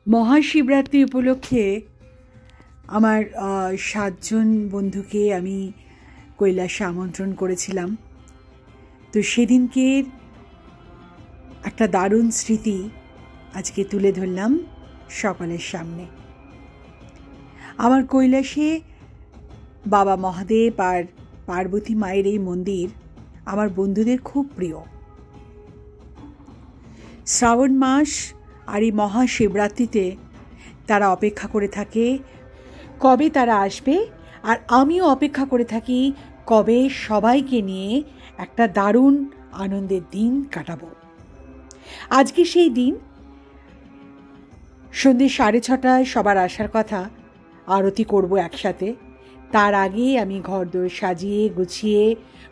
মহাশিবরাত্রি উপলক্ষে আমার ৭ জন বন্ধুকে আমি কৈলাসে আমন্ত্রণ করেছিলাম। তো সেদিনকে একটা দারুণ স্মৃতি আজকে তুলে ধরলাম সকলের সামনে। আমার কৈলাসে বাবা মহাদেব আর পার্বতী মায়ের এই মন্দির আমার বন্ধুদের খুব প্রিয়। শ্রাবণ মাস আর এই মহাশিবরাত্রিতে তারা অপেক্ষা করে থাকে কবে তারা আসবে, আর আমিও অপেক্ষা করে থাকি কবে সবাইকে নিয়ে একটা দারুণ আনন্দের দিন কাটাবো। আজকে সেই দিন। সন্ধ্যে 6:30 সবার আসার কথা, আরতি করব একসাথে। তার আগে আমি ঘরদোর সাজিয়ে গুছিয়ে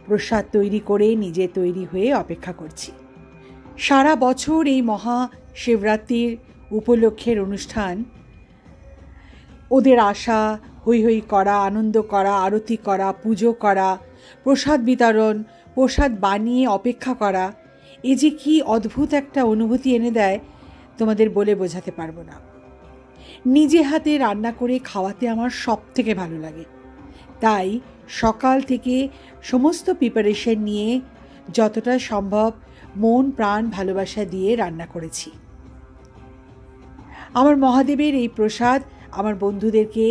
প্রসাদ তৈরি করে নিজে তৈরি হয়ে অপেক্ষা করছি। সারা বছর এই মহাশিবরাত্রির উপলক্ষের অনুষ্ঠান, ওদের আসা, হৈ হৈ করা, আনন্দ করা, আরতি করা, পুজো করা, প্রসাদ বিতরণ, প্রসাদ বানিয়ে অপেক্ষা করা, এ যে কি অদ্ভুত একটা অনুভূতি এনে দেয় তোমাদের বলে বোঝাতে পারবো না। নিজে হাতে রান্না করে খাওয়াতে আমার সব থেকে ভালো লাগে। তাই সকাল থেকে সমস্ত প্রিপারেশন নিয়ে যতটা সম্ভব মন প্রাণ ভালোবাসা দিয়ে রান্না করেছি। আমার মহাদেবের এই প্রসাদ আমার বন্ধুদেরকে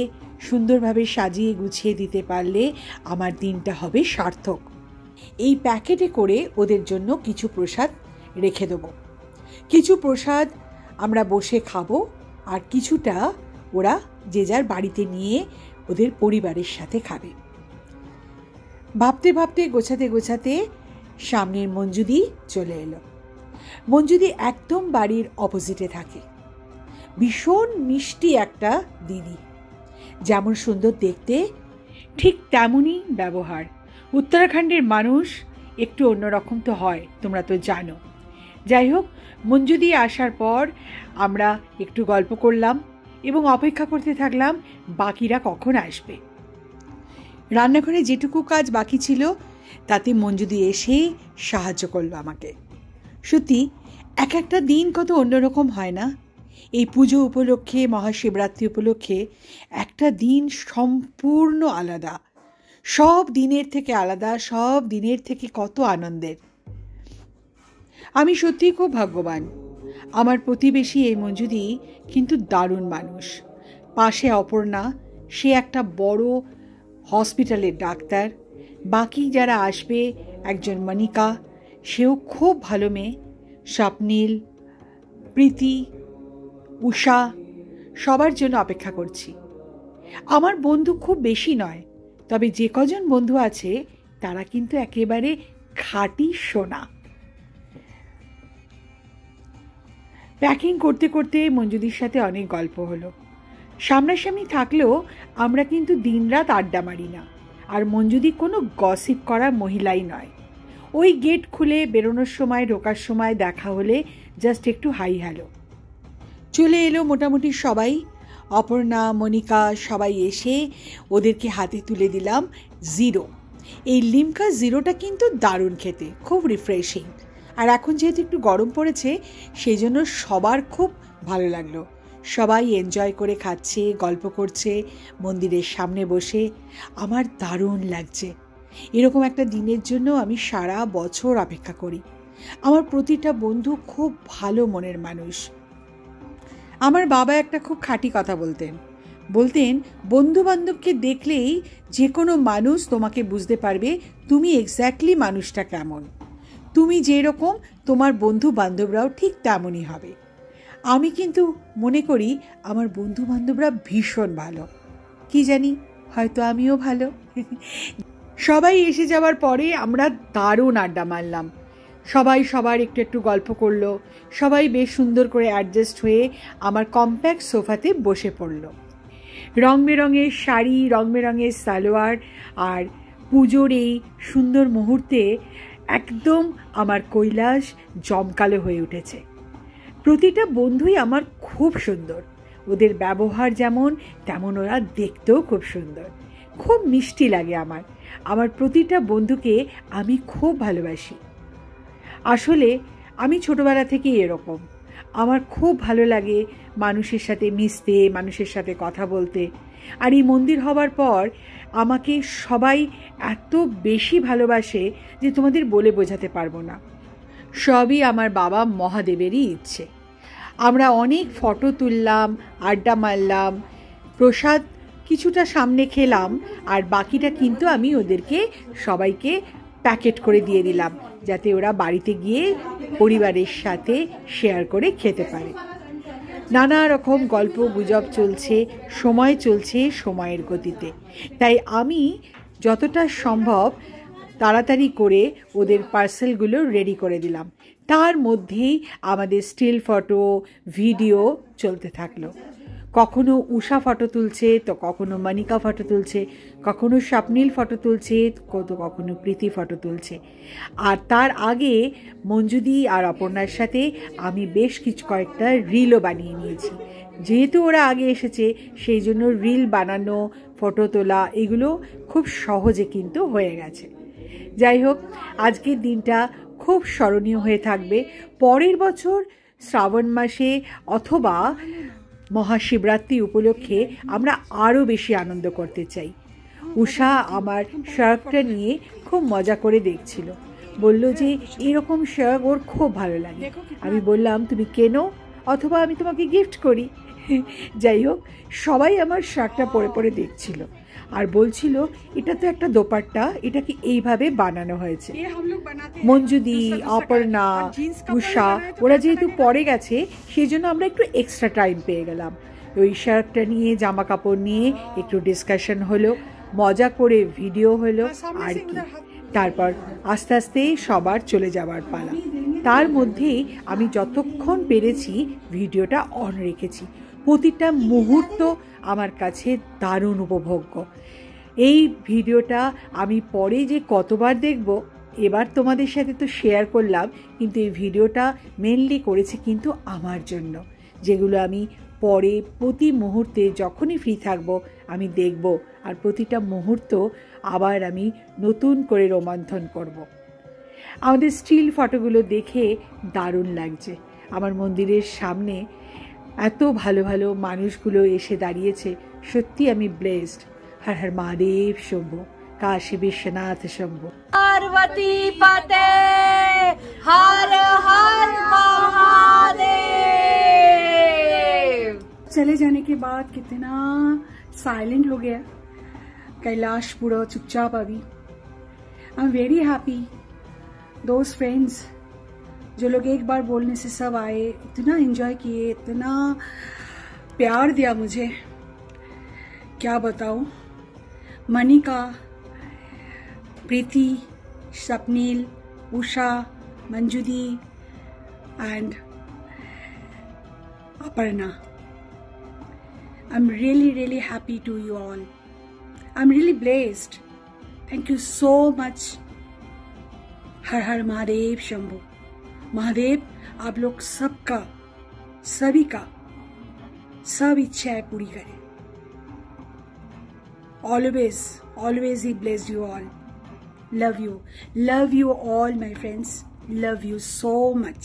সুন্দরভাবে সাজিয়ে গুছিয়ে দিতে পারলে আমার দিনটা হবে সার্থক। এই প্যাকেটে করে ওদের জন্য কিছু প্রসাদ রেখে দেবো। কিছু প্রসাদ আমরা বসে খাবো, আর কিছুটা ওরা যে যার বাড়িতে নিয়ে ওদের পরিবারের সাথে খাবে। ভাবতে ভাবতে গোছাতে গোছাতে সামনের মঞ্জুদি চলে এলো। মঞ্জুদি একদম বাড়ির অপোজিটে থাকে। ভীষণ মিষ্টি একটা দিদি, যেমন সুন্দর দেখতে ঠিক তেমনই ব্যবহার। উত্তরাখণ্ডের মানুষ একটু অন্যরকম তো হয়, তোমরা তো জানো। যাই হোক, মঞ্জুদি আসার পর আমরা একটু গল্প করলাম এবং অপেক্ষা করতে থাকলাম বাকিরা কখন আসবে। রান্নাঘরে যেটুকু কাজ বাকি ছিল তাতে মঞ্জুদি এসে সাহায্য করলো আমাকে। সত্যি এক একটা দিন কত অন্যরকম হয় না? এই পুজো উপলক্ষে, মহাশিবরাত্রি উপলক্ষে একটা দিন সম্পূর্ণ আলাদা, সব দিনের থেকে আলাদা, সব দিনের থেকে কত আনন্দের। আমি সত্যিই খুব ভাগ্যবান। আমার প্রতিবেশী এই মঞ্জুদি কিন্তু দারুণ মানুষ। পাশে অপর্ণা, সে একটা বড় হসপিটালের ডাক্তার। বাকি যারা আসবে, একজন মনিকা, সেও খুব ভালো মেয়ে। স্বপ্নীল, প্রীতি, উষা, সবার জন্য অপেক্ষা করছি। আমার বন্ধু খুব বেশি নয়, তবে যে কজন বন্ধু আছে তারা কিন্তু একেবারে খাঁটি সোনা। প্যাকিং করতে করতে মঞ্জুদির সাথে অনেক গল্প হলো। সামনাসামনি থাকলেও আমরা কিন্তু দিনরাত আড্ডা মারি না। আর মঞ্জুদি কোনো গসিপ করা মহিলাই নয়। ওই গেট খুলে বেরোনোর সময়, ঢোকার সময় দেখা হলে জাস্ট একটু হাই হ্যালো। চলে এলো মোটামুটি সবাই। অপর্ণা, মনিকা সবাই এসে ওদেরকে হাতে তুলে দিলাম জিরো। এই লিমকা জিরোটা কিন্তু দারুণ খেতে, খুব রিফ্রেশিং। আর এখন যেহেতু একটু গরম পড়েছে, সেই জন্য সবার খুব ভালো লাগলো। সবাই এনজয় করে খাচ্ছে, গল্প করছে মন্দিরের সামনে বসে। আমার দারুণ লাগছে। এরকম একটা দিনের জন্য আমি সারা বছর অপেক্ষা করি। আমার প্রতিটা বন্ধু খুব ভালো মনের মানুষ। আমার বাবা একটা খুব খাঁটি কথা বলতেন। বন্ধু বান্ধবকে দেখলেই যে কোনো মানুষ তোমাকে বুঝতে পারবে তুমি এক্স্যাক্টলি মানুষটা কেমন। তুমি যেরকম, তোমার বন্ধু বান্ধবরাও ঠিক তেমনই হবে। আমি কিন্তু মনে করি আমার বন্ধু বান্ধবরা ভীষণ ভালো। কি জানি, হয়তো আমিও ভালো। সবাই এসে যাওয়ার পরে আমরা দারুণ আড্ডা মারলাম। সবাই সবার একটু একটু গল্প করলো। সবাই বেশ সুন্দর করে অ্যাডজাস্ট হয়ে আমার কম্প্যাক্ট সোফাতে বসে পড়ল। রং বেরঙের শাড়ি, রং বেরঙের সালোয়ার, আর পুজোর এই সুন্দর মুহূর্তে একদম আমার কৈলাস জমকালো হয়ে উঠেছে। প্রতিটা বন্ধুই আমার খুব সুন্দর। ওদের ব্যবহার যেমন, তেমন ওরা দেখতেও খুব সুন্দর। খুব মিষ্টি লাগে আমার প্রতিটা বন্ধুকে আমি খুব ভালোবাসি। আসলে আমি ছোটবেলা থেকেই এরকম। আমার খুব ভালো লাগে মানুষের সাথে মিশতে, মানুষের সাথে কথা বলতে। আর এই মন্দির হবার পর আমাকে সবাই এত বেশি ভালোবাসে যে তোমাদের বলে বোঝাতে পারবো না। সবই আমার বাবা মহাদেবেরই ইচ্ছে। আমরা অনেক ফটো তুললাম, আড্ডা মারলাম, প্রসাদ কিছুটা সামনে খেলাম, আর বাকিটা কিন্তু আমি ওদেরকে সবাইকে প্যাকেট করে দিয়ে দিলাম, যাতে ওরা বাড়িতে গিয়ে পরিবারের সাথে শেয়ার করে খেতে পারে। নানা রকম গল্প গুজব চলছে, সময় চলছে সময়ের গতিতে। তাই আমি যতটা সম্ভব তাড়াতাড়ি করে ওদের পার্সেলগুলো রেডি করে দিলাম। তার মধ্যেই আমাদের স্টিল ফটো, ভিডিও চলতে থাকলো। কখনো উষা ফটো তুলছে, তো কখনো মনিকা ফটো তুলছে, কখনো স্বপ্নীল ফটো তুলছে, তো কখনো প্রীতি ফটো তুলছে। আর তার আগে মঞ্জুদি আর অপর্ণার সাথে আমি বেশ কয়েকটা রিলও বানিয়ে নিয়েছি। যেহেতু ওরা আগে এসেছে সেই জন্য রিল বানানো, ফটো তোলা এগুলো খুব সহজে কিন্তু হয়ে গেছে। যাই হোক, আজকের দিনটা খুব স্মরণীয় হয়ে থাকবে। পরের বছর শ্রাবণ মাসে অথবা মহাশিবরাত্রি উপলক্ষে আমরা আরও বেশি আনন্দ করতে চাই। উষা আমার শার্কটা নিয়ে খুব মজা করে দেখছিল, বলল যে এরকম শার্ক ওর খুব ভালো লাগে। আমি বললাম তুমি কেনো, অথবা আমি তোমাকে গিফট করি। যাই হোক, সবাই আমার শার্কটা পরে পরে দেখছিল আর বলছিল এটা তো একটা দোপাট্টা, এটা কি এইভাবে বানানো হয়েছে। মঞ্জুদি, অপর্ণা, উষা ওরা যেহেতু পরে গেছে সেই জন্য আমরা একটু এক্সট্রা টাইম পেয়ে গেলাম। ওই শার্টটা নিয়ে, জামা কাপড় নিয়ে একটু ডিসকাশন হলো, মজা করে ভিডিও হলো আর কি। তারপর আস্তে আস্তে সবার চলে যাওয়ার পালা। তার মধ্যেই আমি যতক্ষণ পেরেছি ভিডিওটা অন রেখেছি। প্রতিটা মুহূর্ত আমার কাছে দারুণ উপভোগ্য। এই ভিডিওটা আমি পরে যে কতবার দেখব, এবার তোমাদের সাথে তো শেয়ার করলাম, কিন্তু এই ভিডিওটা মেনলি করেছি কিন্তু আমার জন্য, যেগুলো আমি পরে প্রতি মুহূর্তে যখনই ফ্রি থাকবো আমি দেখব, আর প্রতিটা মুহূর্ত আবার আমি নতুন করে রোমন্থন করব। আমাদের স্টিল ফটোগুলো দেখে দারুণ লাগছে। আমার মন্দিরের সামনে এত ভালো ভালো মানুষগুলো এসে দাঁড়িয়েছে, সত্যি আমি ব্লেসড। হর হর মহাদেব শম্ভু, কাশী বিশ্বনাথ শম্ভু। পার্বতী পতে হর হর महादेव। चले जाने के बाद कितना साइलेंट हो गया कैलाश, पूरा चुपचाप। अभी I am very happy. Those friends जो लोग एक बार बोलने से सब आए, इतना एंजॉय किए, इतना प्यार दिया मुझे, क्या बताऊं। मनिका, प्रीति, Swapnil, Usha, मंजुदी and Aparna. I'm really happy to you all. I'm really blessed. Thank you so much. हर हर महादेव शंभू। महादेव आप लोग सबका, सभी का सब इच्छाएं पूरी करें। Always he bless you all. Love you all my friends. Love you so much.